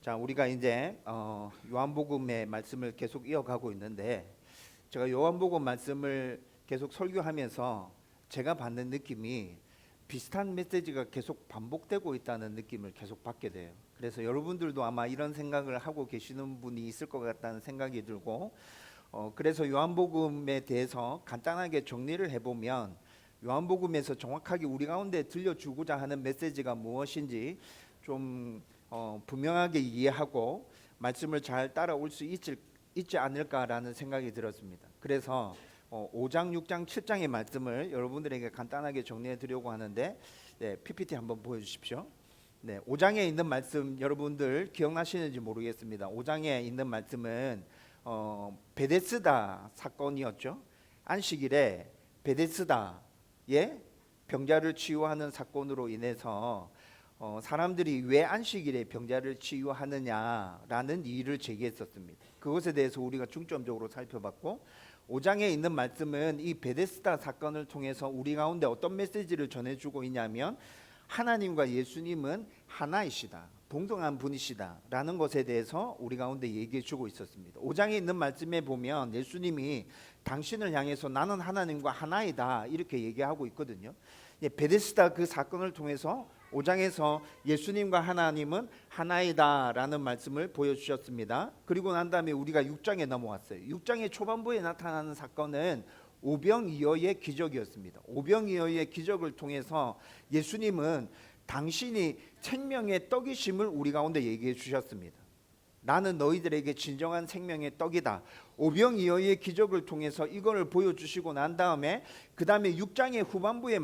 자, 우리가 이제 요한복음의 말씀을 계속 이어가고 있는데, 제가 요한복음 말씀을 계속 설교하면서 제가 받는 느낌이 비슷한 메시지가 계속 반복되고 있다는 느낌을 계속 받게 돼요. 그래서 여러분들도 아마 이런 생각을 하고 계시는 분이 있을 것 같다는 생각이 들고, 그래서 요한복음에 대해서 간단하게 정리를 해보면, 요한복음에서 정확하게 우리 가운데 들려주고자 하는 메시지가 무엇인지 좀 분명하게 이해하고 말씀을 잘 따라올 수 있지 않을까라는 생각이 들었습니다. 그래서 5장, 6장, 7장의 말씀을 여러분들에게 간단하게 정리해 드리려고 하는데, PPT 한번 보여주십시오. 5장에 있는 말씀 여러분들 기억나시는지 모르겠습니다. 5장에 있는 말씀은 베데스다 사건이었죠. 안식일에 베데스다의 병자를 치유하는 사건으로 인해서 사람들이 왜 안식일에 병자를 치유하느냐라는 이의를 제기했었습니다. 그것에 대해서 우리가 중점적으로 살펴봤고, 5장에 있는 말씀은 이 베데스다 사건을 통해서 우리 가운데 어떤 메시지를 전해주고 있냐면, 하나님과 예수님은 하나이시다, 동등한 분이시다 라는 것에 대해서 우리 가운데 얘기해 주고 있었습니다. 5장에 있는 말씀에 보면 예수님이 당신을 향해서 나는 하나님과 하나이다 이렇게 얘기하고 있거든요. 베데스다 그 사건을 통해서 5장에서 예수님과 하나님은 하나이다 라는 말씀을 보여주셨습니다. 그리고 난 다음에 우리가 6장에 넘어왔어요. 6장의 초반부에 나타나는 사건은 오병이어의 기적이었습니다. 오병이어의 기적을 통해서 예수님은 당신이 생명의 떡이심을 우리 가운데 얘기해 주셨습니다. 나는 너희들에게 진정한 생명의 떡이다. 오병이어의 기적을 통해서 이걸 보여주시고 난 다음에 그 다음에 6장의 후반부의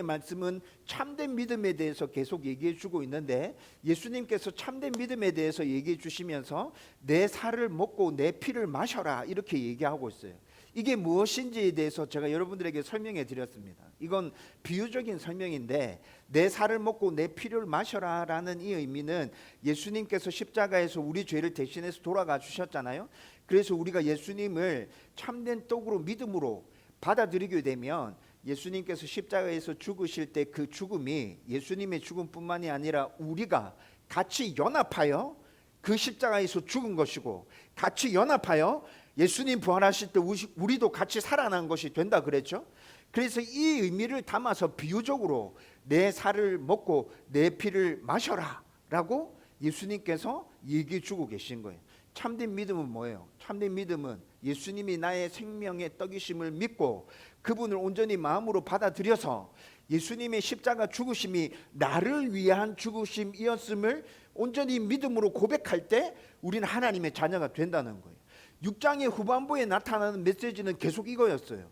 말씀은 참된 믿음에 대해서 계속 얘기해 주고 있는데, 예수님께서 참된 믿음에 대해서 얘기해 주시면서 내 살을 먹고 내 피를 마셔라 이렇게 얘기하고 있어요. 이게 무엇인지에 대해서 제가 여러분들에게 설명해 드렸습니다. 이건 비유적인 설명인데, 내 살을 먹고 내 피를 마셔라 라는 이 의미는 예수님께서 십자가에서 우리 죄를 대신해서 돌아가 주셨잖아요. 그래서 우리가 예수님을 참된 떡으로 믿음으로 받아들이게 되면 예수님께서 십자가에서 죽으실 때 그 죽음이 예수님의 죽음뿐만이 아니라 우리가 같이 연합하여 그 십자가에서 죽은 것이고, 같이 연합하여 예수님 부활하실 때 우리도 같이 살아난 것이 된다 그랬죠. 그래서 이 의미를 담아서 비유적으로 내 살을 먹고 내 피를 마셔라 라고 예수님께서 얘기해 주고 계신 거예요. 참된 믿음은 뭐예요? 참된 믿음은 예수님이 나의 생명의 떡이심을 믿고 그분을 온전히 마음으로 받아들여서 예수님의 십자가 죽으심이 나를 위한 죽으심이었음을 온전히 믿음으로 고백할 때 우리는 하나님의 자녀가 된다는 거예요. 6장의 후반부에 나타나는 메시지는 계속 이거였어요.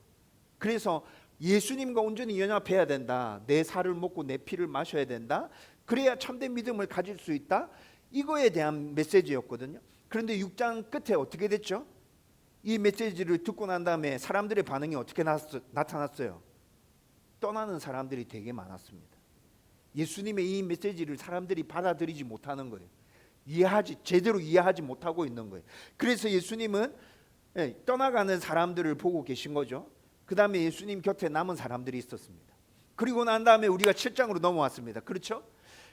그래서 예수님과 온전히 연합해야 된다. 내 살을 먹고 내 피를 마셔야 된다. 그래야 참된 믿음을 가질 수 있다. 이거에 대한 메시지였거든요. 그런데 6장 끝에 어떻게 됐죠? 이 메시지를 듣고 난 다음에 사람들의 반응이 어떻게 나타났어요? 떠나는 사람들이 되게 많았습니다. 예수님의 이 메시지를 사람들이 받아들이지 못하는 거예요. 제대로 이해하지 못하고 있는 거예요. 그래서 예수님은 떠나가는 사람들을 보고 계신 거죠. 그 다음에 예수님 곁에 남은 사람들이 있었습니다. 그리고 난 다음에 우리가 7장으로 넘어왔습니다. 그렇죠?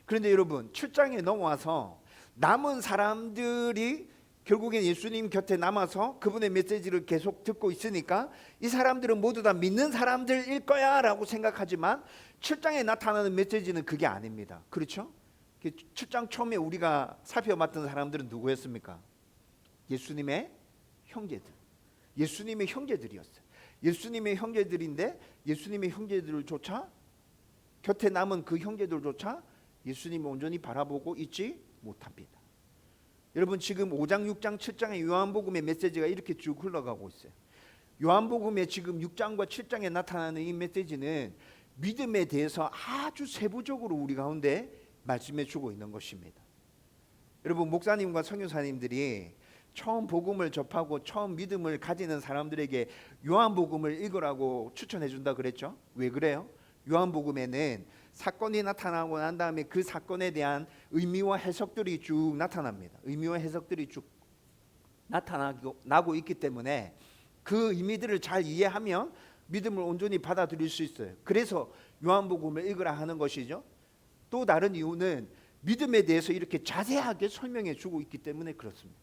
그런데 여러분, 7장에 넘어와서 남은 사람들이 결국엔 예수님 곁에 남아서 그분의 메시지를 계속 듣고 있으니까 이 사람들은 모두 다 믿는 사람들일 거야 라고 생각하지만 7장에 나타나는 메시지는 그게 아닙니다. 그렇죠? 7장 처음에 우리가 살펴봤던 사람들은 누구였습니까? 예수님의 형제들이었어요. 예수님의 형제들인데 예수님의 형제들조차, 곁에 남은 그 형제들조차 예수님을 온전히 바라보고 있지 못합니다. 여러분, 지금 5장, 6장, 7장의 요한복음의 메시지가 이렇게 쭉 흘러가고 있어요. 요한복음의 지금 6장과 7장에 나타나는 이 메시지는 믿음에 대해서 아주 세부적으로 우리 가운데 말씀해 주고 있는 것입니다. 여러분, 목사님과 선교사님들이 처음 복음을 접하고 처음 믿음을 가지는 사람들에게 요한복음을 읽으라고 추천해 준다 그랬죠. 왜 그래요? 요한복음에는 사건이 나타나고 난 다음에 그 사건에 대한 의미와 해석들이 쭉 나타납니다. 의미와 해석들이 쭉 나타나고 있기 때문에 그 의미들을 잘 이해하면 믿음을 온전히 받아들일 수 있어요. 그래서 요한복음을 읽으라 하는 것이죠. 또 다른 이유는 믿음에 대해서 이렇게 자세하게 설명해 주고 있기 때문에 그렇습니다.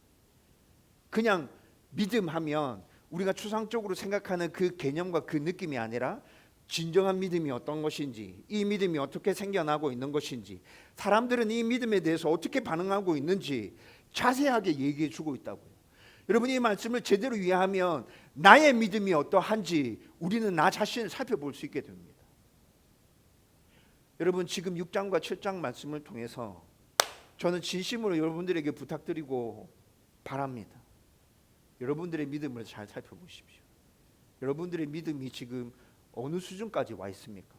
그냥 믿음하면 우리가 추상적으로 생각하는 그 개념과 그 느낌이 아니라 진정한 믿음이 어떤 것인지, 이 믿음이 어떻게 생겨나고 있는 것인지, 사람들은 이 믿음에 대해서 어떻게 반응하고 있는지 자세하게 얘기해 주고 있다고요. 여러분, 이 말씀을 제대로 이해하면 나의 믿음이 어떠한지 우리는 나 자신을 살펴볼 수 있게 됩니다. 여러분, 지금 6장과 7장 말씀을 통해서 저는 진심으로 여러분들에게 부탁드리고 바랍니다. 여러분들의 믿음을 잘 살펴보십시오. 여러분들의 믿음이 지금 어느 수준까지 와 있습니까?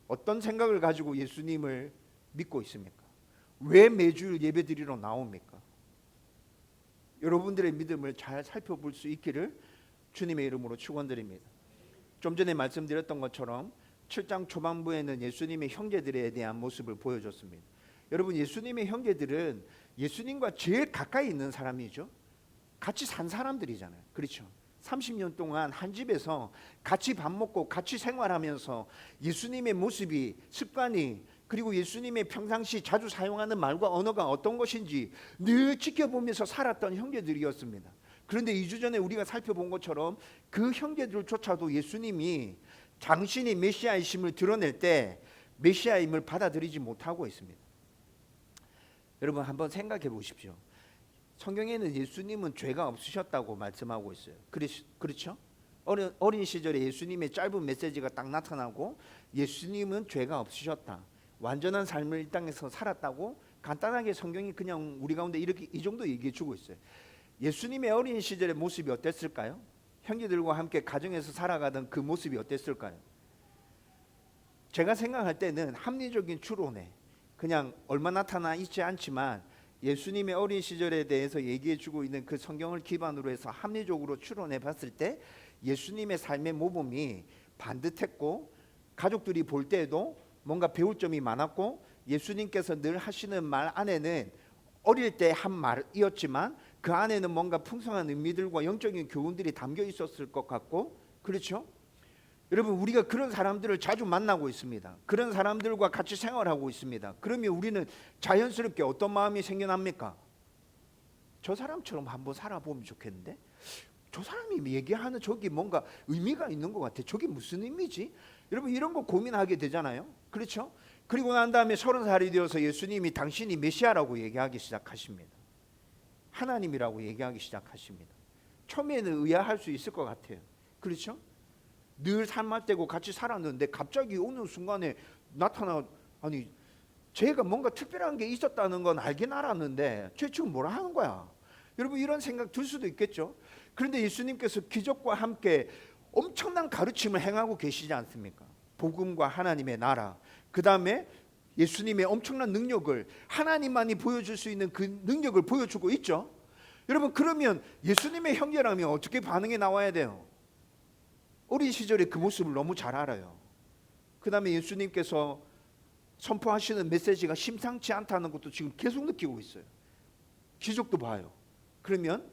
어떤 생각을 가지고 예수님을 믿고 있습니까? 왜 매주 예배드리러 나옵니까? 여러분들의 믿음을 잘 살펴볼 수 있기를 주님의 이름으로 축원드립니다. 좀 전에 말씀드렸던 것처럼 7장 초반부에는 예수님의 형제들에 대한 모습을 보여줬습니다. 여러분, 예수님의 형제들은 예수님과 제일 가까이 있는 사람이죠. 같이 산 사람들이잖아요. 그렇죠? 30년 동안 한 집에서 같이 밥 먹고 같이 생활하면서 예수님의 모습이, 습관이, 그리고 예수님의 평상시 자주 사용하는 말과 언어가 어떤 것인지 늘 지켜보면서 살았던 형제들이었습니다. 그런데 2주 전에 우리가 살펴본 것처럼 그 형제들조차도 예수님이 당신이 메시아이심을 드러낼 때 메시아임을 받아들이지 못하고 있습니다. 여러분, 한번 생각해 보십시오. 성경에는 예수님은 죄가 없으셨다고 말씀하고 있어요. 그렇죠? 어린 시절에 예수님의 짧은 메시지가 딱 나타나고 예수님은 죄가 없으셨다, 완전한 삶을 이 땅에서 살았다고 간단하게 성경이 그냥 우리 가운데 이렇게 이 정도 얘기해 주고 있어요. 예수님의 어린 시절의 모습이 어땠을까요? 형제들과 함께 가정에서 살아가던 그 모습이 어땠을까요? 제가 생각할 때는 합리적인 추론에 그냥 얼마 나타나 있지 않지만 예수님의 어린 시절에 대해서 얘기해 주고 있는 그 성경을 기반으로 해서 합리적으로 추론해 봤을 때 예수님의 삶의 모범이 반듯했고, 가족들이 볼 때에도 뭔가 배울 점이 많았고, 예수님께서 늘 하시는 말 안에는 어릴 때 한 말이었지만 그 안에는 뭔가 풍성한 의미들과 영적인 교훈들이 담겨 있었을 것 같고, 그렇죠? 여러분, 우리가 그런 사람들을 자주 만나고 있습니다. 그런 사람들과 같이 생활하고 있습니다. 그러면 우리는 자연스럽게 어떤 마음이 생겨납니까? 저 사람처럼 한번 살아보면 좋겠는데, 저 사람이 얘기하는 저기 뭔가 의미가 있는 것 같아. 저게 무슨 의미지? 여러분, 이런 거 고민하게 되잖아요. 그렇죠? 그리고 난 다음에 30살이 되어서 예수님이 당신이 메시아라고 얘기하기 시작하십니다. 하나님이라고 얘기하기 시작하십니다. 처음에는 의아할 수 있을 것 같아요. 그렇죠? 늘 삶할때고 같이 살았는데 갑자기 어느 순간에 나타나, 아니 쟤가 뭔가 특별한 게 있었다는 건 알긴 알았는데 쟤 지금 뭐라 하는 거야? 여러분, 이런 생각 들 수도 있겠죠. 그런데 예수님께서 기적과 함께 엄청난 가르침을 행하고 계시지 않습니까? 복음과 하나님의 나라, 그 다음에 예수님의 엄청난 능력을, 하나님만이 보여줄 수 있는 그 능력을 보여주고 있죠. 여러분, 그러면 예수님의 형제라면 어떻게 반응이 나와야 돼요? 어린 시절에 그 모습을 너무 잘 알아요. 그 다음에 예수님께서 선포하시는 메시지가 심상치 않다는 것도 지금 계속 느끼고 있어요. 기적도 봐요. 그러면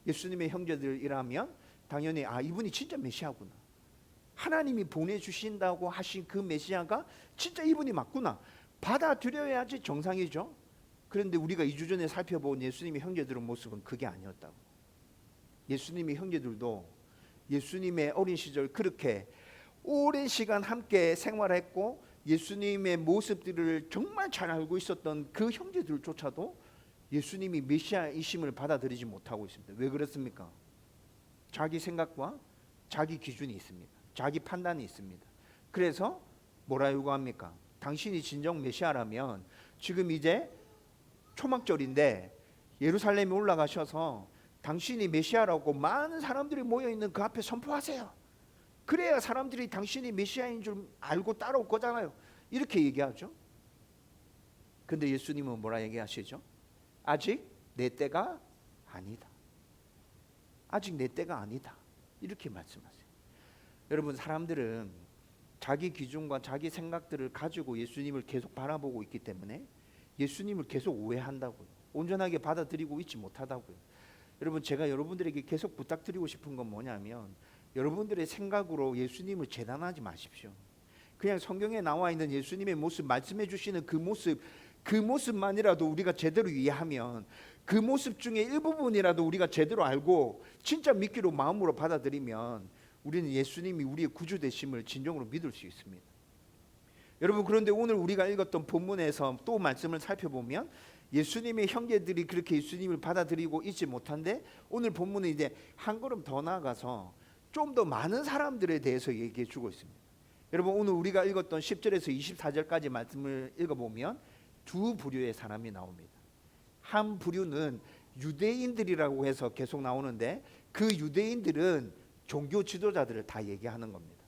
예수님의 형제들이라면 당연히 이분이 진짜 메시아구나, 하나님이 보내주신다고 하신 그 메시아가 진짜 이분이 맞구나, 받아들여야지 정상이죠. 그런데 우리가 2주 전에 살펴본 예수님의 형제들의 모습은 그게 아니었다고. 예수님의 형제들도 예수님의 어린 시절 그렇게 오랜 시간 함께 생활했고 예수님의 모습들을 정말 잘 알고 있었던 그 형제들조차도 예수님이 메시아이심을 받아들이지 못하고 있습니다. 왜 그렇습니까? 자기 생각과 자기 기준이 있습니다. 자기 판단이 있습니다. 그래서 뭐라 요구합니까? 당신이 진정 메시아라면 지금 이제 초막절인데 예루살렘에 올라가셔서 당신이 메시아라고 많은 사람들이 모여있는 그 앞에 선포하세요. 그래야 사람들이 당신이 메시아인 줄 알고 따라올 거잖아요. 이렇게 얘기하죠. 근데 예수님은 뭐라 얘기하시죠? 아직 내 때가 아니다. 아직 내 때가 아니다. 이렇게 말씀하세요. 여러분, 사람들은 자기 기준과 자기 생각들을 가지고 예수님을 계속 바라보고 있기 때문에 예수님을 계속 오해한다고요. 온전하게 받아들이고 있지 못하다고요. 여러분, 제가 여러분들에게 계속 부탁드리고 싶은 건 뭐냐면 여러분들의 생각으로 예수님을 재단하지 마십시오. 그냥 성경에 나와 있는 예수님의 모습, 말씀해 주시는 그 모습 그 모습만이라도 우리가 제대로 이해하면, 그 모습 중에 일부분이라도 우리가 제대로 알고 진짜 믿기로 마음으로 받아들이면 우리는 예수님이 우리의 구주 되심을 진정으로 믿을 수 있습니다. 여러분, 그런데 오늘 우리가 읽었던 본문에서 또 말씀을 살펴보면 예수님의 형제들이 그렇게 예수님을 받아들이고 있지 못한데, 오늘 본문은 이제 한 걸음 더 나아가서 좀 더 많은 사람들에 대해서 얘기해 주고 있습니다. 여러분, 오늘 우리가 읽었던 10절에서 24절까지 말씀을 읽어보면 두 부류의 사람이 나옵니다. 한 부류는 유대인들이라고 해서 계속 나오는데, 그 유대인들은 종교 지도자들을 다 얘기하는 겁니다.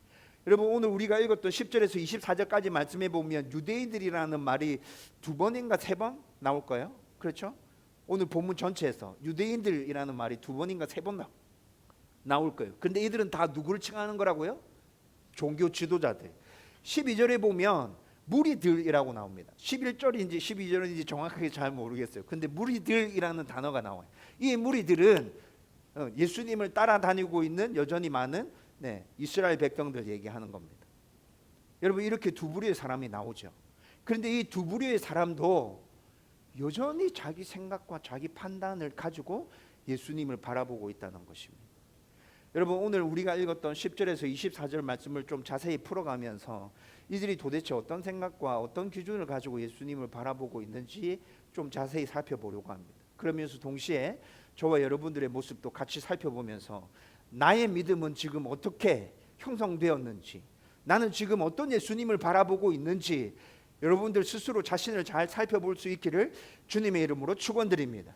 여러분, 오늘 우리가 읽었던 10절에서 24절까지 말씀해 보면 유대인들이라는 말이 두 번인가 세 번 나올 거예요. 그렇죠? 오늘 본문 전체에서 유대인들이라는 말이 두 번인가 세 번 나올 거예요. 근데 이들은 다 누구를 칭하는 거라고요? 종교 지도자들. 12절에 보면 무리들이라고 나옵니다. 11절인지 12절인지 정확하게 잘 모르겠어요. 근데 무리들이라는 단어가 나와요. 이 무리들은 예수님을 따라다니고 있는 여전히 많은 이스라엘 백성들 얘기하는 겁니다. 여러분, 이렇게 두 부류의 사람이 나오죠. 그런데 이 두 부류의 사람도 여전히 자기 생각과 자기 판단을 가지고 예수님을 바라보고 있다는 것입니다. 여러분, 오늘 우리가 읽었던 10절에서 24절 말씀을 좀 자세히 풀어가면서 이들이 도대체 어떤 생각과 어떤 기준을 가지고 예수님을 바라보고 있는지 좀 자세히 살펴보려고 합니다. 그러면서 동시에 저와 여러분들의 모습도 같이 살펴보면서 나의 믿음은 지금 어떻게 형성되었는지, 나는 지금 어떤 예수님을 바라보고 있는지 여러분들 스스로 자신을 잘 살펴볼 수 있기를 주님의 이름으로 축원드립니다.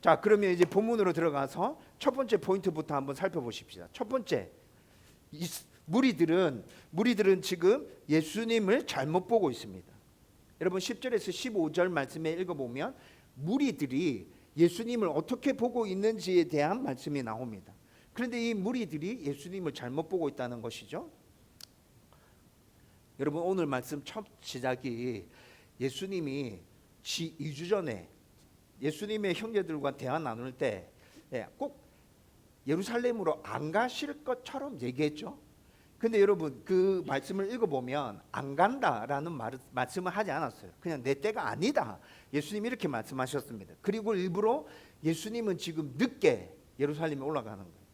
자, 그러면 이제 본문으로 들어가서 첫 번째 포인트부터 한번 살펴보십시다. 첫 번째, 무리들은 지금 예수님을 잘못 보고 있습니다. 여러분, 10절에서 15절 말씀에 읽어보면 무리들이 예수님을 어떻게 보고 있는지에 대한 말씀이 나옵니다. 그런데 이 무리들이 예수님을 잘못 보고 있다는 것이죠. 여러분, 오늘 말씀 첫 시작이 예수님이 2주 전에 예수님의 형제들과 대화 나눌 때 꼭 예루살렘으로 안 가실 것처럼 얘기했죠. 근데 여러분, 그 말씀을 읽어보면 안 간다라는 말씀을 하지 않았어요. 그냥 내 때가 아니다, 예수님이 이렇게 말씀하셨습니다. 그리고 일부러 예수님은 지금 늦게 예루살렘에 올라가는 거예요.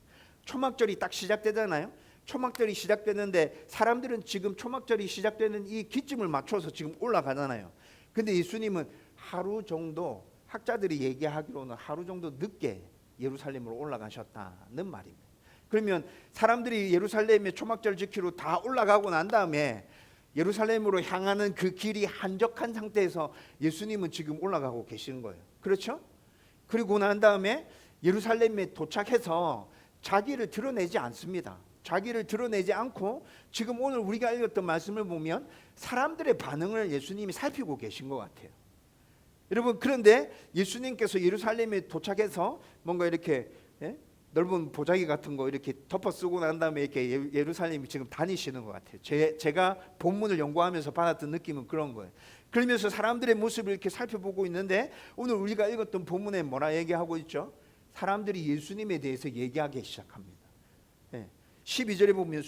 초막절이 딱 시작되잖아요. 초막절이 시작되는데 사람들은 지금 초막절이 시작되는 이 기쯤을 맞춰서 지금 올라가잖아요. 근데 예수님은 하루 정도, 학자들이 얘기하기로는 하루 정도 늦게 예루살렘으로 올라가셨다는 말입니다. 그러면 사람들이 예루살렘에 초막절 지키러 다 올라가고 난 다음에 예루살렘으로 향하는 그 길이 한적한 상태에서 예수님은 지금 올라가고 계시는 거예요. 그렇죠? 그리고 난 다음에 예루살렘에 도착해서 자기를 드러내지 않습니다. 자기를 드러내지 않고 지금 오늘 우리가 읽었던 말씀을 보면 사람들의 반응을 예수님이 살피고 계신 것 같아요. 여러분, 그런데 예수님께서 예루살렘에 도착해서 뭔가 이렇게 넓은 보자기 같은 거 이렇게 덮어 쓰고 난 다음에 이렇게 예루살렘이 지금 다니시는 것 같아요. 제가 본문을 연구하면서 받았던 느낌은 그런 거예요. 그러면서 사람들의 모습을 이렇게 살펴보고 있는데 오늘 우리가 읽었던 본문에 뭐라 얘기하고 있죠? 사람들이 예수님에 대해서 얘기하기 시작합니다. 12절에 보면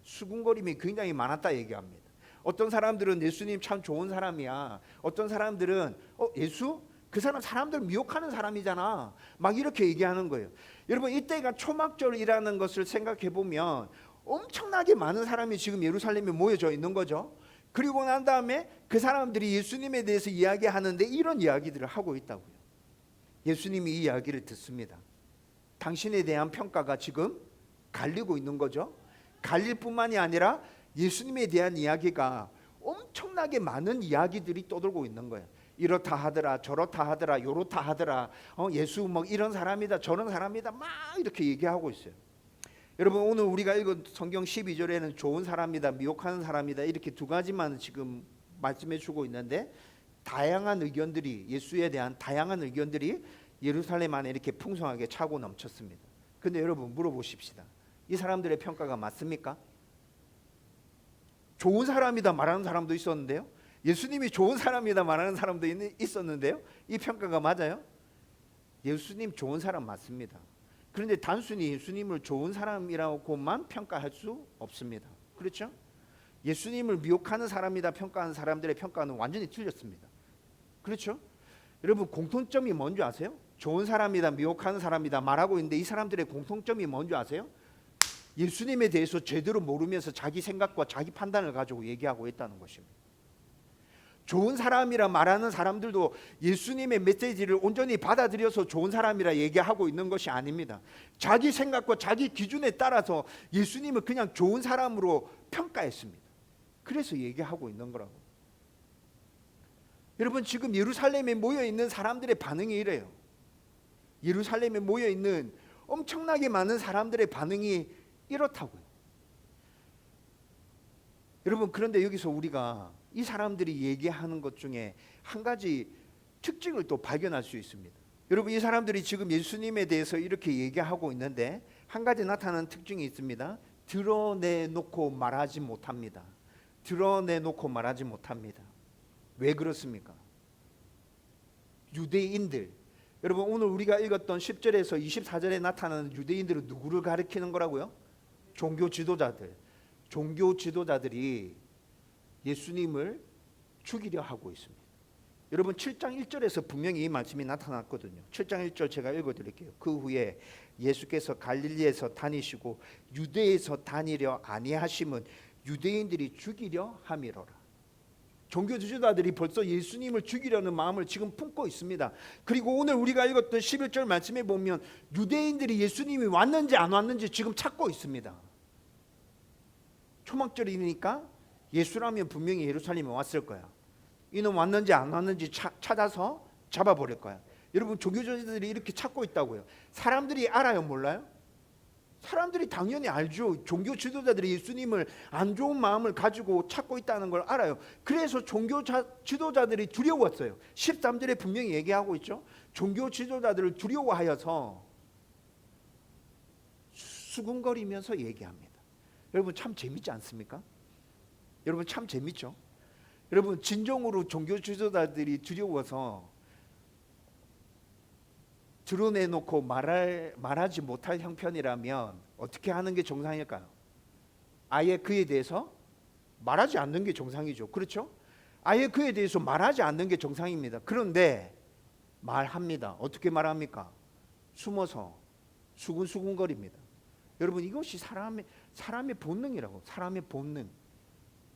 수군거림이 굉장히 많았다 얘기합니다. 어떤 사람들은 예수님 참 좋은 사람이야. 어떤 사람들은 예수? 그 사람 사람들 미혹하는 사람이잖아. 막 이렇게 얘기하는 거예요. 여러분, 이때가 초막절이라는 것을 생각해 보면 엄청나게 많은 사람이 지금 예루살렘에 모여져 있는 거죠. 그리고 난 다음에 그 사람들이 예수님에 대해서 이야기하는데 이런 이야기들을 하고 있다고요. 예수님이 이 이야기를 듣습니다. 당신에 대한 평가가 지금 갈리고 있는 거죠. 갈릴 뿐만이 아니라 예수님에 대한 이야기가 엄청나게 많은 이야기들이 떠돌고 있는 거예요. 이렇다 하더라, 저렇다 하더라, 요렇다 하더라, 예수 뭐 이런 사람이다, 저런 사람이다, 막 이렇게 얘기하고 있어요. 여러분, 오늘 우리가 읽은 성경 12절에는 좋은 사람이다, 미혹하는 사람이다, 이렇게 두 가지만 지금 말씀해 주고 있는데 다양한 의견들이, 예수에 대한 다양한 의견들이 예루살렘 안에 이렇게 풍성하게 차고 넘쳤습니다. 근데 여러분, 물어보십시다. 이 사람들의 평가가 맞습니까? 좋은 사람이다 말하는 사람도 있었는데요. 예수님이 좋은 사람이다 말하는 사람도 있었는데요. 이 평가가 맞아요? 예수님 좋은 사람 맞습니다. 그런데 단순히 예수님을 좋은 사람이라고만 평가할 수 없습니다. 그렇죠? 예수님을 미혹하는 사람이다 평가하는 사람들의 평가는 완전히 틀렸습니다. 그렇죠? 여러분 공통점이 뭔지 아세요? 좋은 사람이다 미혹하는 사람이다 말하고 있는데 이 사람들의 공통점이 뭔지 아세요? 예수님에 대해서 제대로 모르면서 자기 생각과 자기 판단을 가지고 얘기하고 있다는 것입니다. 좋은 사람이라 말하는 사람들도 예수님의 메시지를 온전히 받아들여서 좋은 사람이라 얘기하고 있는 것이 아닙니다. 자기 생각과 자기 기준에 따라서 예수님을 그냥 좋은 사람으로 평가했습니다. 그래서 얘기하고 있는 거라고. 여러분 지금 예루살렘에 모여있는 사람들의 반응이 이래요. 예루살렘에 모여있는 엄청나게 많은 사람들의 반응이 이렇다고요. 여러분 그런데 여기서 우리가 이 사람들이 얘기하는 것 중에 한 가지 특징을 또 발견할 수 있습니다. 여러분 이 사람들이 지금 예수님에 대해서 이렇게 얘기하고 있는데 한 가지 나타나는 특징이 있습니다. 드러내놓고 말하지 못합니다. 드러내놓고 말하지 못합니다. 왜 그렇습니까? 유대인들, 여러분 오늘 우리가 읽었던 10절에서 24절에 나타나는 유대인들은 누구를 가리키는 거라고요? 종교 지도자들. 종교 지도자들이 예수님을 죽이려 하고 있습니다. 여러분 7장 1절에서 분명히 이 말씀이 나타났거든요. 7장 1절 제가 읽어드릴게요. 그 후에 예수께서 갈릴리에서 다니시고 유대에서 다니려 아니하심은 유대인들이 죽이려 함이로라. 종교 지도자들이 벌써 예수님을 죽이려는 마음을 지금 품고 있습니다. 그리고 오늘 우리가 읽었던 11절 말씀에 보면 유대인들이 예수님이 왔는지 안 왔는지 지금 찾고 있습니다. 초막절이니까 예수라면 분명히 예루살렘에 왔을 거야. 이놈 왔는지 안 왔는지 찾아서 잡아버릴 거야. 여러분 종교 지도자들이 이렇게 찾고 있다고요. 사람들이 알아요 몰라요? 사람들이 당연히 알죠. 종교 지도자들이 예수님을 안 좋은 마음을 가지고 찾고 있다는 걸 알아요. 그래서 종교 지도자들이 두려웠어요. 13절에 분명히 얘기하고 있죠. 종교 지도자들을 두려워하여서 수군거리면서 얘기합니다. 여러분 참 재밌지 않습니까? 여러분 참 재밌죠? 여러분 진정으로 종교 지도자들이 두려워서 드러내놓고 말하지 못할 형편이라면 어떻게 하는 게 정상일까요? 아예 그에 대해서 말하지 않는 게 정상이죠. 그렇죠? 아예 그에 대해서 말하지 않는 게 정상입니다. 그런데 말합니다. 어떻게 말합니까? 숨어서 수군수군거립니다. 여러분 이것이 사람의 본능이라고. 사람의 본능.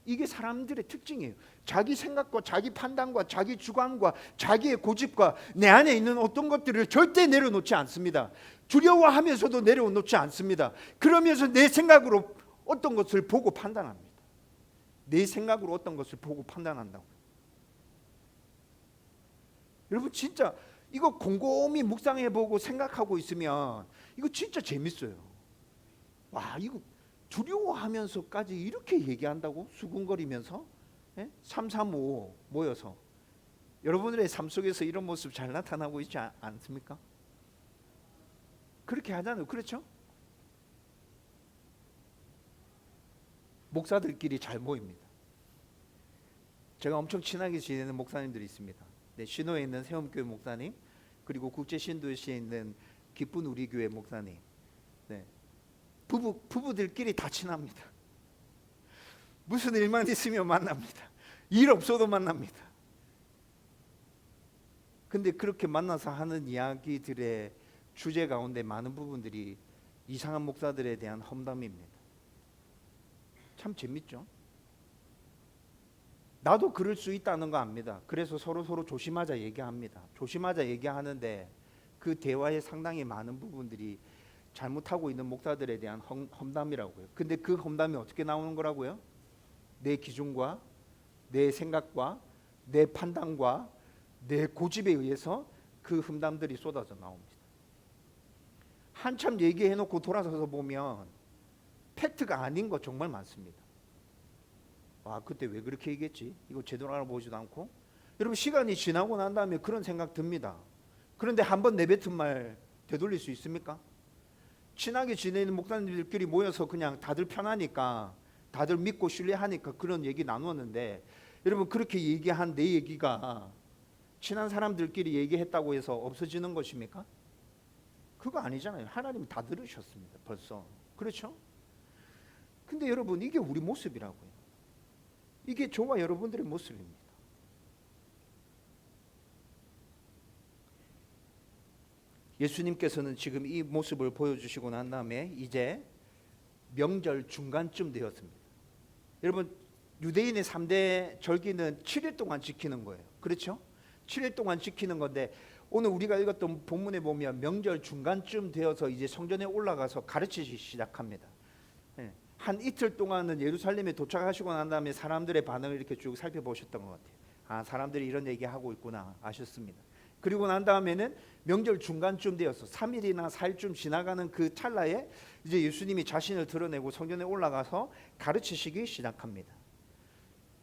이게 사람들의 특징이에요. 자기 생각과 자기 판단과 자기 주관과 자기의 고집과 내 안에 있는 어떤 것들을 절대 내려놓지 않습니다. 두려워하면서도 내려놓지 않습니다. 그러면서 내 생각으로 어떤 것을 보고 판단합니다. 내 생각으로 어떤 것을 보고 판단한다고. 여러분 진짜 이거 곰곰이 묵상해보고 생각하고 있으면 이거 진짜 재밌어요. 와 이거 두려워하면서까지 이렇게 얘기한다고? 수군거리면서 335 모여서. 여러분들의 삶 속에서 이런 모습 잘 나타나고 있지 않습니까? 그렇게 하잖아요. 그렇죠? 목사들끼리 잘 모입니다. 제가 엄청 친하게 지내는 목사님들이 있습니다. 네, 신호에 있는 세움교회 목사님, 그리고 국제신도시에 있는 기쁜 우리 교회 목사님. 네. 부부들끼리 다 친합니다. 무슨 일만 있으면 만납니다. 일 없어도 만납니다. 근데 그렇게 만나서 하는 이야기들의 주제 가운데 많은 부분들이 이상한 목사들에 대한 험담입니다. 참 재밌죠? 나도 그럴 수 있다는 거 압니다. 그래서 서로 조심하자 얘기합니다. 조심하자 얘기하는데 그 대화에 상당히 많은 부분들이 잘못하고 있는 목사들에 대한 험담이라고요. 근데 그 험담이 어떻게 나오는 거라고요? 내 기준과 내 생각과 내 판단과 내 고집에 의해서 그 험담들이 쏟아져 나옵니다. 한참 얘기해놓고 돌아서서 보면 팩트가 아닌 거 정말 많습니다. 와 그때 왜 그렇게 얘기했지? 이거 제대로 알아보지도 않고. 여러분 시간이 지나고 난 다음에 그런 생각 듭니다. 그런데 한번 내뱉은 말 되돌릴 수 있습니까? 친하게 지내는 목사님들끼리 모여서 그냥 다들 편하니까 다들 믿고 신뢰하니까 그런 얘기 나누었는데 여러분 그렇게 얘기한 내 얘기가 친한 사람들끼리 얘기했다고 해서 없어지는 것입니까? 그거 아니잖아요. 하나님 다 들으셨습니다. 벌써. 그렇죠? 근데 여러분 이게 우리 모습이라고요. 이게 저와 여러분들의 모습입니다. 예수님께서는 지금 이 모습을 보여주시고 난 다음에 이제 명절 중간쯤 되었습니다. 여러분, 유대인의 3대 절기는 7일 동안 지키는 거예요. 그렇죠? 7일 동안 지키는 건데 오늘 우리가 읽었던 본문에 보면 명절 중간쯤 되어서 이제 성전에 올라가서 가르치기 시작합니다. 한 이틀 동안은 예루살렘에 도착하시고 난 다음에 사람들의 반응을 이렇게 쭉 살펴보셨던 것 같아요. 아, 사람들이 이런 얘기하고 있구나 아셨습니다. 그리고 난 다음에는 명절 중간쯤 되어서 3일이나 4일쯤 지나가는 그 찰나에 이제 예수님이 자신을 드러내고 성전에 올라가서 가르치시기 시작합니다.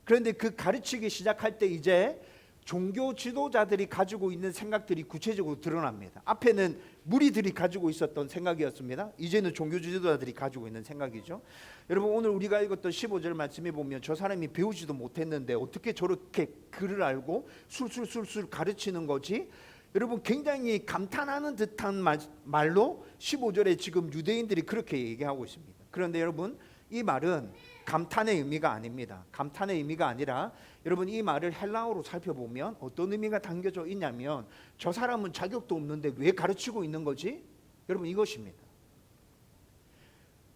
그런데 그 가르치기 시작할 때 이제 종교 지도자들이 가지고 있는 생각들이 구체적으로 드러납니다. 앞에는 무리들이 가지고 있었던 생각이었습니다. 이제는 종교 지도자들이 가지고 있는 생각이죠. 여러분, 오늘 우리가 읽었던 15절 말씀에 보면 저 사람이 배우지도 못했는데 어떻게 저렇게 글을 알고 술술 가르치는 거지? 여러분, 굉장히 감탄하는 듯한 말로 15절에 지금 유대인들이 그렇게 얘기하고 있습니다. 그런데 여러분, 이 말은 감탄의 의미가 아닙니다. 감탄의 의미가 아니라 여러분, 이 말을 헬라어로 살펴보면 어떤 의미가 담겨져 있냐면 저 사람은 자격도 없는데 왜 가르치고 있는 거지? 여러분, 이것입니다.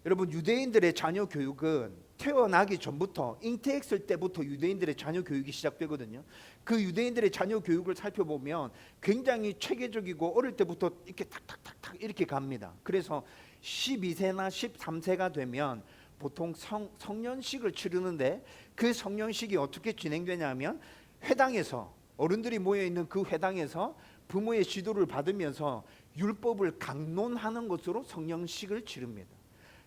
여러분, 유대인들의 자녀 교육은 태어나기 전부터 잉태했을 때부터 유대인들의 자녀 교육이 시작되거든요. 그 유대인들의 자녀 교육을 살펴보면 굉장히 체계적이고 어릴 때부터 이렇게 탁탁탁탁 이렇게 갑니다. 그래서 12세나 13세가 되면 보통 성년식을 치르는데 그 성년식이 어떻게 진행되냐면 회당에서 어른들이 모여있는 그 회당에서 부모의 지도를 받으면서 율법을 강론하는 것으로 성년식을 치릅니다.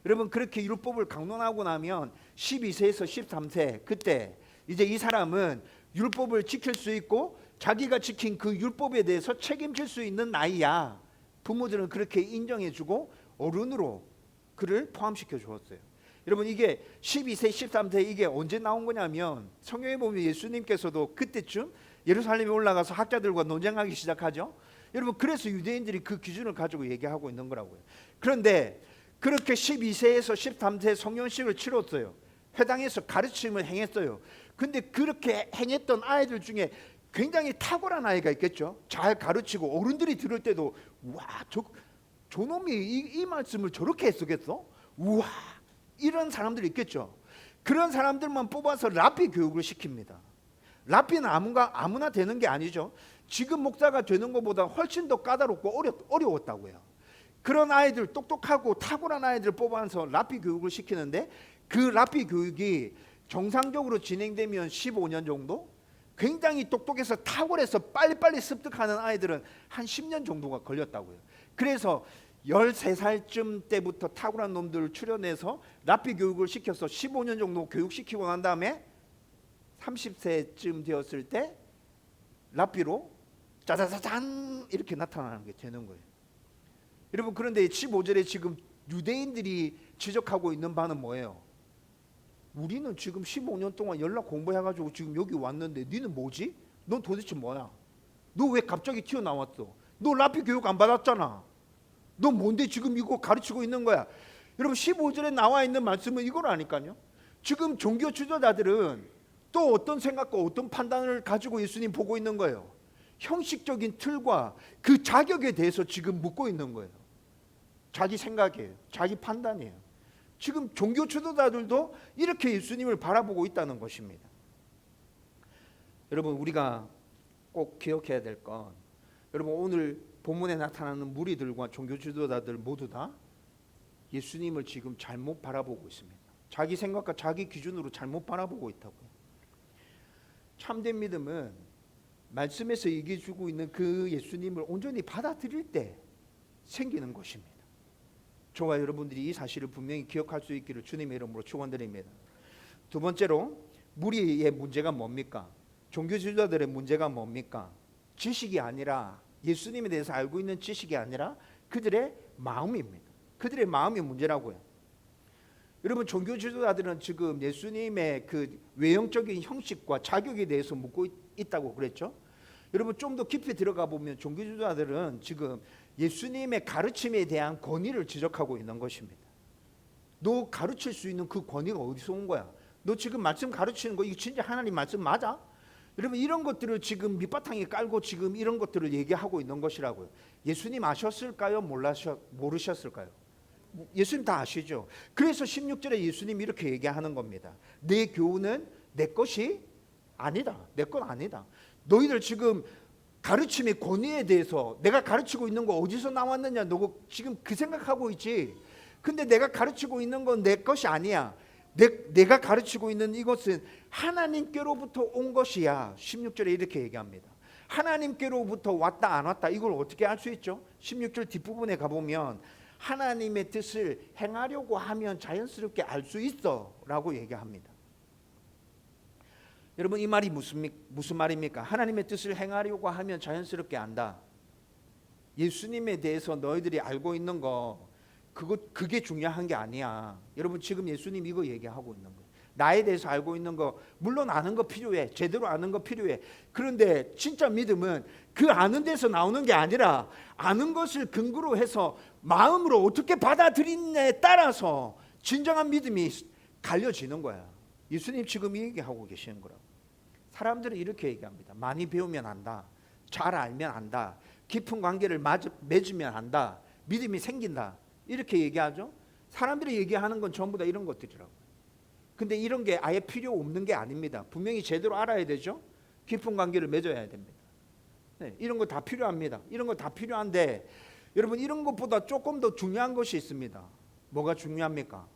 여러분, 그렇게 율법을 강론하고 나면 12세에서 13세 그때 이제 이 사람은 율법을 지킬 수 있고 자기가 지킨 그 율법에 대해서 책임질 수 있는 나이야. 부모들은 그렇게 인정해주고 어른으로 그를 포함시켜 주었어요. 여러분, 이게 12세, 13세 이게 언제 나온 거냐면 성경에 보면 예수님께서도 그때쯤 예루살렘에 올라가서 학자들과 논쟁하기 시작하죠. 여러분, 그래서 유대인들이 그 기준을 가지고 얘기하고 있는 거라고요. 그런데 그렇게 12세에서 13세 성년식을 치렀어요. 회당에서 가르침을 행했어요. 근데 그렇게 행했던 아이들 중에 굉장히 탁월한 아이가 있겠죠. 잘 가르치고 어른들이 들을 때도 와, 저놈이 이 말씀을 저렇게 해석했어? 우와, 이런 사람들이 있겠죠. 그런 사람들만 뽑아서 랍비 교육을 시킵니다. 랍비는 아무나 되는 게 아니죠. 지금 목사가 되는 것보다 훨씬 더 까다롭고 어려웠다고요. 그런 아이들, 똑똑하고 탁월한 아이들 뽑아서 랍비 교육을 시키는데 그 랍비 교육이 정상적으로 진행되면 15년 정도? 굉장히 똑똑해서 탁월해서 빨리빨리 습득하는 아이들은 한 10년 정도가 걸렸다고요. 그래서 13살쯤 때부터 탁월한 놈들을 추려내서 랍비 교육을 시켜서 15년 정도 교육시키고 난 다음에 30세쯤 되었을 때 랍비로 짜자자잔 이렇게 나타나는 게 되는 거예요. 여러분, 그런데 15절에 지금 유대인들이 지적하고 있는 바는 뭐예요? 우리는 지금 15년 동안 연락 공부해가지고 지금 여기 왔는데 너는 뭐지? 넌 도대체 뭐야? 너 왜 갑자기 튀어나왔어? 너 랍비 교육 안 받았잖아. 너 뭔데 지금 이거 가르치고 있는 거야? 여러분, 15절에 나와 있는 말씀은 이거라니까요. 지금 종교 지도자들은 또 어떤 생각과 어떤 판단을 가지고 예수님 보고 있는 거예요? 형식적인 틀과 그 자격에 대해서 지금 묻고 있는 거예요. 자기 생각이에요. 자기 판단이에요. 지금 종교 지도자들도 이렇게 예수님을 바라보고 있다는 것입니다. 여러분, 우리가 꼭 기억해야 될 건, 여러분, 오늘 본문에 나타나는 무리들과 종교 지도자들 모두 다 예수님을 지금 잘못 바라보고 있습니다. 자기 생각과 자기 기준으로 잘못 바라보고 있다고요. 참된 믿음은 말씀에서 얘기해 주고 있는 그 예수님을 온전히 받아들일 때 생기는 것입니다. 저와 여러분들이 이 사실을 분명히 기억할 수 있기를 주님의 이름으로 축원드립니다. 두 번째로, 무리의 문제가 뭡니까? 종교 지도자들의 문제가 뭡니까? 지식이 아니라, 예수님에 대해서 알고 있는 지식이 아니라 그들의 마음입니다. 그들의 마음이 문제라고요. 여러분, 종교 지도자들은 지금 예수님의 그 외형적인 형식과 자격에 대해서 묻고 있다고 그랬죠. 여러분, 좀 더 깊이 들어가 보면 종교 지도자들은 지금 예수님의 가르침에 대한 권위를 지적하고 있는 것입니다. 너 가르칠 수 있는 그 권위가 어디서 온 거야? 너 지금 말씀 가르치는 거 이거 진짜 하나님 말씀 맞아? 여러분 이런 것들을 지금 밑바탕에 깔고 지금 이런 것들을 얘기하고 있는 것이라고요. 예수님 아셨을까요? 모르셨을까요? 예수님 다 아시죠. 그래서 16절에 예수님 이렇게 얘기하는 겁니다. 내 교훈은 내 것이 아니다. 내 것 아니다. 너희들 지금 가르침의 권위에 대해서 내가 가르치고 있는 거 어디서 나왔느냐 너 지금 그 생각하고 있지. 근데 내가 가르치고 있는 건 내 것이 아니야. 내가 가르치고 있는 이것은 하나님께로부터 온 것이야. 16절에 이렇게 얘기합니다. 하나님께로부터 왔다 안 왔다 이걸 어떻게 알 수 있죠? 16절 뒷부분에 가보면 하나님의 뜻을 행하려고 하면 자연스럽게 알 수 있어 라고 얘기합니다. 여러분 이 말이 무슨 말입니까? 하나님의 뜻을 행하려고 하면 자연스럽게 안다. 예수님에 대해서 너희들이 알고 있는 거 그게 중요한 게 아니야. 여러분 지금 예수님 이거 얘기하고 있는 거예요. 나에 대해서 알고 있는 거 물론 아는 거 필요해. 제대로 아는 거 필요해. 그런데 진짜 믿음은 그 아는 데서 나오는 게 아니라 아는 것을 근거로 해서 마음으로 어떻게 받아들이느냐에 따라서 진정한 믿음이 갈려지는 거야. 예수님 지금 이 얘기하고 계시는 거라고. 사람들은 이렇게 얘기합니다. 많이 배우면 안다. 잘 알면 안다. 깊은 관계를 맺으면 안다. 믿음이 생긴다. 이렇게 얘기하죠. 사람들이 얘기하는 건 전부 다 이런 것들이라고. 근데 이런 게 아예 필요 없는 게 아닙니다. 분명히 제대로 알아야 되죠. 깊은 관계를 맺어야 됩니다. 네, 이런 거 다 필요합니다. 이런 거 다 필요한데 여러분 이런 것보다 조금 더 중요한 것이 있습니다. 뭐가 중요합니까?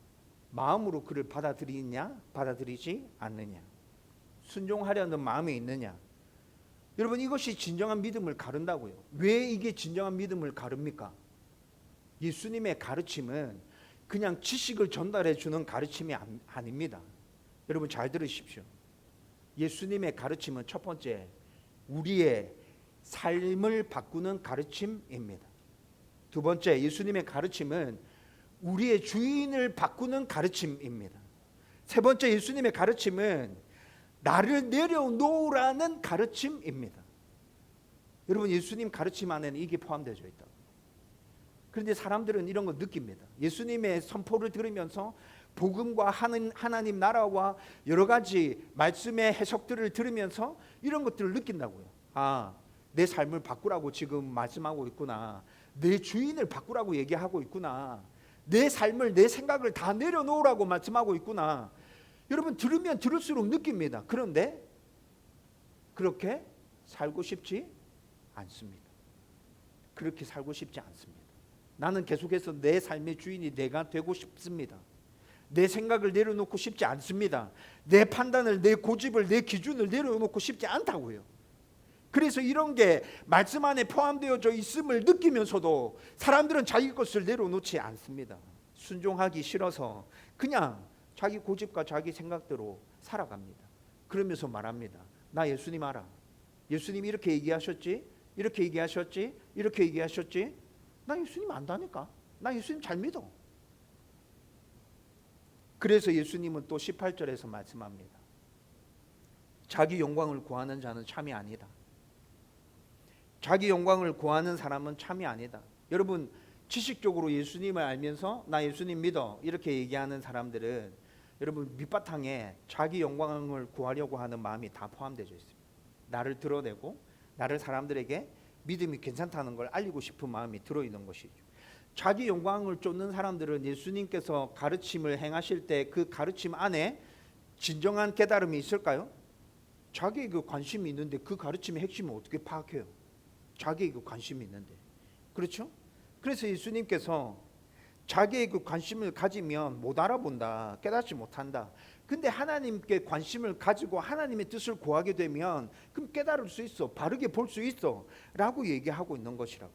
마음으로 그를 받아들이냐 받아들이지 않느냐. 순종하려는 마음이 있느냐. 여러분 이것이 진정한 믿음을 가른다고요. 왜 이게 진정한 믿음을 가릅니까? 예수님의 가르침은 그냥 지식을 전달해 주는 가르침이 아닙니다. 여러분 잘 들으십시오. 예수님의 가르침은 첫 번째 우리의 삶을 바꾸는 가르침입니다. 두 번째 예수님의 가르침은 우리의 주인을 바꾸는 가르침입니다. 세 번째 예수님의 가르침은 나를 내려놓으라는 가르침입니다. 여러분 예수님 가르침 안에는 이게 포함되어 있다. 그런데 사람들은 이런 거 느낍니다. 예수님의 선포를 들으면서 복음과 하나님 나라와 여러 가지 말씀의 해석들을 들으면서 이런 것들을 느낀다고요. 아, 내 삶을 바꾸라고 지금 말씀하고 있구나. 내 주인을 바꾸라고 얘기하고 있구나. 내 삶을 내 생각을 다 내려놓으라고 말씀하고 있구나. 여러분 들으면 들을수록 느낍니다. 그런데 그렇게 살고 싶지 않습니다. 그렇게 살고 싶지 않습니다. 나는 계속해서 내 삶의 주인이 내가 되고 싶습니다. 내 생각을 내려놓고 싶지 않습니다. 내 판단을, 내 고집을, 내 기준을 내려놓고 싶지 않다고요. 그래서 이런 게 말씀 안에 포함되어져 있음을 느끼면서도 사람들은 자기 것을 내려놓지 않습니다. 순종하기 싫어서 그냥 자기 고집과 자기 생각대로 살아갑니다. 그러면서 말합니다. 나 예수님 알아. 예수님 이렇게 얘기하셨지? 이렇게 얘기하셨지? 이렇게 얘기하셨지? 나 예수님 안다니까. 나 예수님 잘 믿어. 그래서 예수님은 또 18절에서 말씀합니다. 자기 영광을 구하는 자는 참이 아니다. 자기 영광을 구하는 사람은 참이 아니다. 여러분 지식적으로 예수님을 알면서 나 예수님 믿어 이렇게 얘기하는 사람들은 여러분 밑바탕에 자기 영광을 구하려고 하는 마음이 다 포함되어 있습니다. 나를 드러내고 나를 사람들에게 믿음이 괜찮다는 걸 알리고 싶은 마음이 들어있는 것이죠. 자기 영광을 쫓는 사람들은 예수님께서 가르침을 행하실 때 그 가르침 안에 진정한 깨달음이 있을까요? 자기의 그 관심이 있는데 그 가르침의 핵심을 어떻게 파악해요? 자기의 그 관심이 있는데. 그렇죠? 그래서 예수님께서 자기의 그 관심을 가지면 못 알아본다. 깨닫지 못한다. 근데 하나님께 관심을 가지고 하나님의 뜻을 구하게 되면 그럼 깨달을 수 있어. 바르게 볼 수 있어. 라고 얘기하고 있는 것이라고.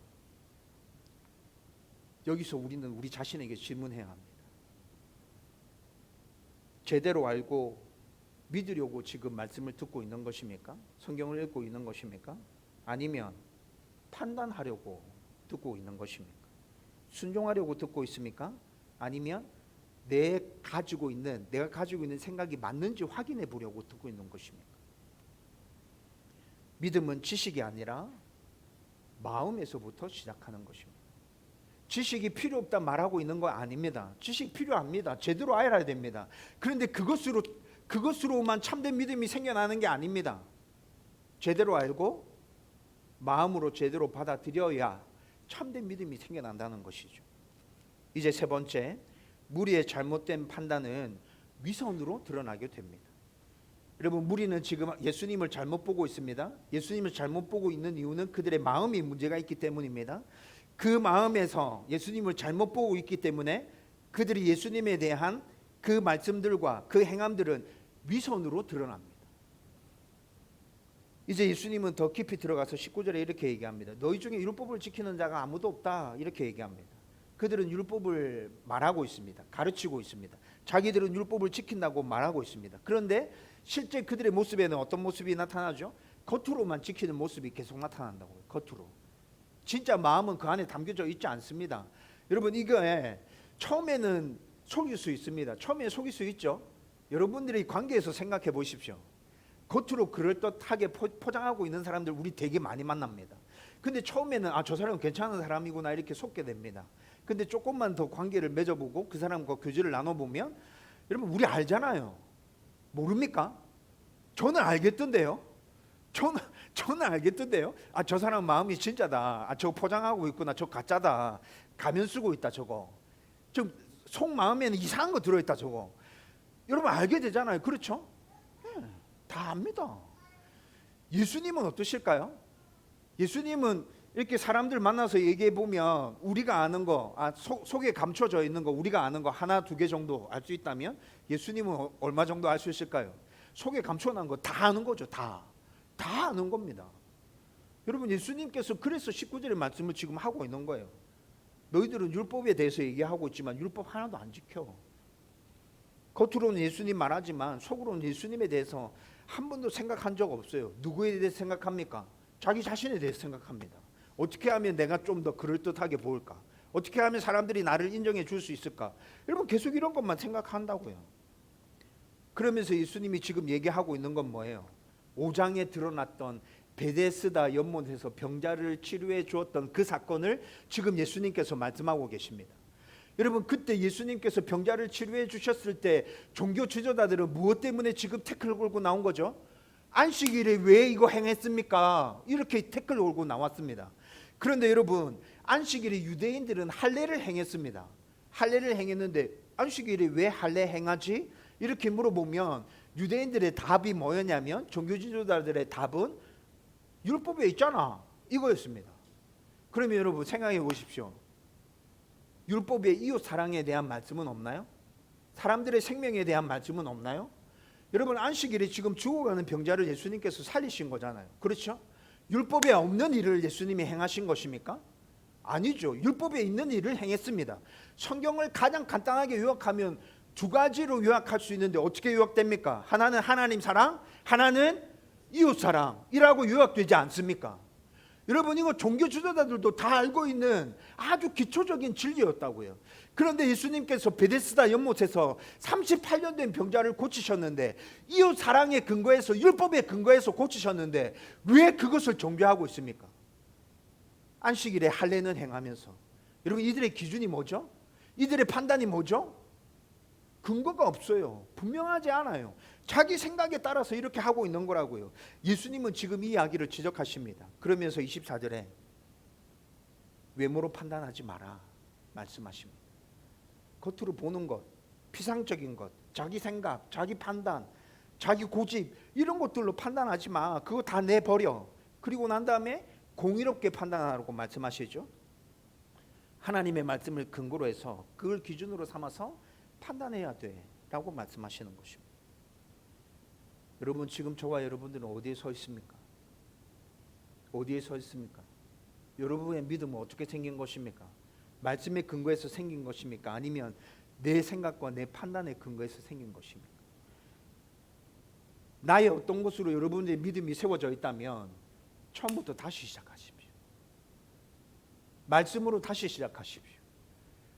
여기서 우리는 우리 자신에게 질문해야 합니다. 제대로 알고 믿으려고 지금 말씀을 듣고 있는 것입니까? 성경을 읽고 있는 것입니까? 아니면 판단하려고 듣고 있는 것입니까? 순종하려고 듣고 있습니까? 아니면 내가 가지고 있는 생각이 맞는지 확인해 보려고 듣고 있는 것입니까? 믿음은 지식이 아니라 마음에서부터 시작하는 것입니다. 지식이 필요 없다 말하고 있는 거 아닙니다. 지식 필요합니다. 제대로 알아야 됩니다. 그런데 그것으로만 참된 믿음이 생겨나는 게 아닙니다. 제대로 알고 마음으로 제대로 받아들여야 참된 믿음이 생겨난다는 것이죠. 이제 세 번째, 무리의 잘못된 판단은 위선으로 드러나게 됩니다. 여러분, 무리는 지금 예수님을 잘못 보고 있습니다. 예수님을 잘못 보고 있는 이유는 그들의 마음이 문제가 있기 때문입니다. 그 마음에서 예수님을 잘못 보고 있기 때문에 그들이 예수님에 대한 그 말씀들과 그 행함들은 위선으로 드러납니다. 이제 예수님은 더 깊이 들어가서 19절에 이렇게 얘기합니다. 너희 중에 율법을 지키는 자가 아무도 없다, 이렇게 얘기합니다. 그들은 율법을 말하고 있습니다. 가르치고 있습니다. 자기들은 율법을 지킨다고 말하고 있습니다. 그런데 실제 그들의 모습에는 어떤 모습이 나타나죠? 겉으로만 지키는 모습이 계속 나타난다고요. 겉으로. 진짜 마음은 그 안에 담겨져 있지 않습니다. 여러분, 이게 처음에는 속일 수 있습니다. 처음에 속일 수 있죠. 여러분들이 관계에서 생각해 보십시오. 겉으로 그럴듯하게 포장하고 있는 사람들 우리 되게 많이 만납니다. 근데 처음에는 저 사람은 괜찮은 사람이구나 이렇게 속게 됩니다. 근데 조금만 더 관계를 맺어보고 그 사람과 교제를 나눠보면 여러분, 우리 알잖아요. 모릅니까? 저는 알겠던데요. 저는 알겠던데요. 저 사람 마음이 진짜다. 저거 포장하고 있구나. 저거 가짜다. 가면 쓰고 있다. 저거 좀 속마음에는 이상한 거 들어있다. 저거 여러분 알게 되잖아요. 그렇죠? 다 압니다. 예수님은 어떠실까요? 예수님은 이렇게 사람들 만나서 얘기해 보면 우리가 아는 거, 속에 감춰져 있는 거, 우리가 아는 거 하나 두 개 정도 알 수 있다면 예수님은 얼마 정도 알 수 있을까요? 속에 감춰놓은 거 다 아는 거죠. 다 아는 겁니다. 여러분, 예수님께서 그래서 19절의 말씀을 지금 하고 있는 거예요. 너희들은 율법에 대해서 얘기하고 있지만 율법 하나도 안 지켜. 겉으로는 예수님 말하지만 속으로는 예수님에 대해서 한 번도 생각한 적 없어요. 누구에 대해서 생각합니까? 자기 자신에 대해서 생각합니다. 어떻게 하면 내가 좀 더 그럴듯하게 보일까? 어떻게 하면 사람들이 나를 인정해 줄 수 있을까? 여러분, 계속 이런 것만 생각한다고요. 그러면서 예수님이 지금 얘기하고 있는 건 뭐예요? 5장에 드러났던 베데스다 연못에서 병자를 치료해 주었던 그 사건을 지금 예수님께서 말씀하고 계십니다. 여러분, 그때 예수님께서 병자를 치료해 주셨을 때 종교 지도자들은 무엇 때문에 지금 태클을 걸고 나온 거죠? 안식일에 왜 이거 행했습니까? 이렇게 태클을 걸고 나왔습니다. 그런데 여러분, 안식일에 유대인들은 할례를 행했습니다. 할례를 행했는데 안식일에 왜 할례 행하지? 이렇게 물어보면 유대인들의 답이 뭐였냐면, 종교 지도자들의 답은 율법에 있잖아, 이거였습니다. 그러면 여러분 생각해 보십시오. 율법에 이웃 사랑에 대한 말씀은 없나요? 사람들의 생명에 대한 말씀은 없나요? 여러분, 안식일에 지금 죽어가는 병자를 예수님께서 살리신 거잖아요. 그렇죠? 율법에 없는 일을 예수님이 행하신 것입니까? 아니죠. 율법에 있는 일을 행했습니다. 성경을 가장 간단하게 요약하면 두 가지로 요약할 수 있는데 어떻게 요약됩니까? 하나는 하나님 사랑, 하나는 이웃 사랑이라고 요약되지 않습니까? 여러분, 이거 종교 지도자들도 다 알고 있는 아주 기초적인 진리였다고요. 그런데 예수님께서 베데스다 연못에서 38년 된 병자를 고치셨는데, 이웃 사랑의 근거에서, 율법의 근거에서 고치셨는데 왜 그것을 정죄하고 있습니까? 안식일에 할례는 행하면서. 여러분, 이들의 기준이 뭐죠? 이들의 판단이 뭐죠? 근거가 없어요. 분명하지 않아요. 자기 생각에 따라서 이렇게 하고 있는 거라고요. 예수님은 지금 이 이야기를 지적하십니다. 그러면서 24절에 외모로 판단하지 마라 말씀하십니다. 겉으로 보는 것, 피상적인 것, 자기 생각, 자기 판단, 자기 고집, 이런 것들로 판단하지 마. 그거 다 내버려. 그리고 난 다음에 공의롭게 판단하라고 말씀하시죠. 하나님의 말씀을 근거로 해서 그걸 기준으로 삼아서 판단해야 돼 라고 말씀하시는 것입니다. 여러분, 지금 저와 여러분들은 어디에 서 있습니까? 어디에 서 있습니까? 여러분의 믿음은 어떻게 생긴 것입니까? 말씀의 근거에서 생긴 것입니까? 아니면 내 생각과 내 판단의 근거에서 생긴 것입니까? 나의 어떤 것으로 여러분의 믿음이 세워져 있다면 처음부터 다시 시작하십시오. 말씀으로 다시 시작하십시오.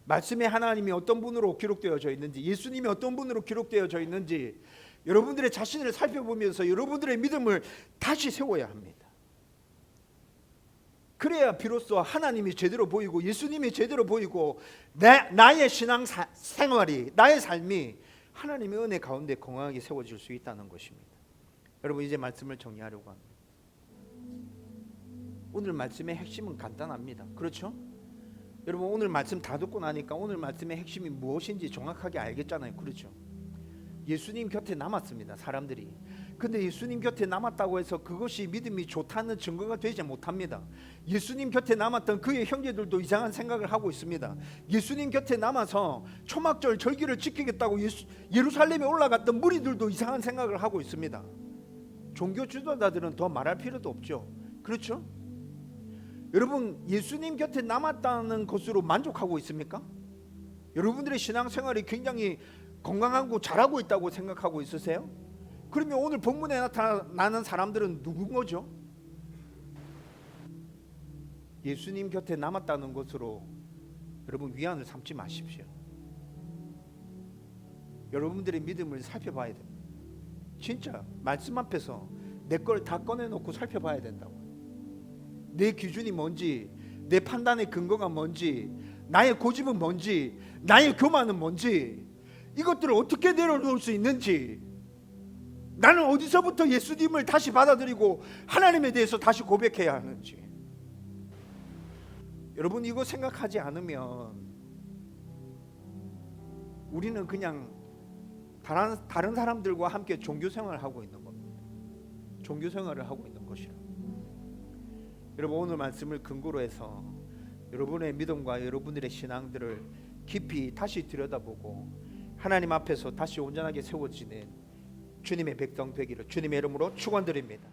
말씀에 하나님이 어떤 분으로 기록되어져 있는지, 예수님이 어떤 분으로 기록되어져 있는지 여러분들의 자신을 살펴보면서 여러분들의 믿음을 다시 세워야 합니다. 그래야 비로소 하나님이 제대로 보이고 예수님이 제대로 보이고 나의 신앙 생활이, 나의 삶이 하나님의 은혜 가운데 건강하게 세워질 수 있다는 것입니다. 여러분, 이제 말씀을 정리하려고 합니다. 오늘 말씀의 핵심은 간단합니다. 그렇죠? 여러분, 오늘 말씀 다 듣고 나니까 오늘 말씀의 핵심이 무엇인지 정확하게 알겠잖아요. 그렇죠? 예수님 곁에 남았습니다, 사람들이. 근데 예수님 곁에 남았다고 해서 그것이 믿음이 좋다는 증거가 되지 못합니다. 예수님 곁에 남았던 그의 형제들도 이상한 생각을 하고 있습니다. 예수님 곁에 남아서 초막절 절기를 지키겠다고 예루살렘에 올라갔던 무리들도 이상한 생각을 하고 있습니다. 종교 지도자들은 더 말할 필요도 없죠. 그렇죠? 여러분, 예수님 곁에 남았다는 것으로 만족하고 있습니까? 여러분들의 신앙생활이 굉장히 건강하고 잘하고 있다고 생각하고 있으세요? 그러면 오늘 본문에 나타나는 사람들은 누군 거죠? 예수님 곁에 남았다는 것으로 여러분 위안을 삼지 마십시오. 여러분들의 믿음을 살펴봐야 됩니다. 진짜 말씀 앞에서 내 걸 다 꺼내놓고 살펴봐야 된다고. 내 기준이 뭔지, 내 판단의 근거가 뭔지, 나의 고집은 뭔지, 나의 교만은 뭔지, 이것들을 어떻게 내려놓을 수 있는지, 나는 어디서부터 예수님을 다시 받아들이고 하나님에 대해서 다시 고백해야 하는지. 여러분, 이거 생각하지 않으면 우리는 그냥 다른 사람들과 함께 종교생활을 하고 있는 겁니다. 종교생활을 하고 있는 것이라. 여러분, 오늘 말씀을 근거로 해서 여러분의 믿음과 여러분들의 신앙들을 깊이 다시 들여다보고 하나님 앞에서 다시 온전하게 세워지는 주님의 백성 되기를 주님의 이름으로 축원드립니다.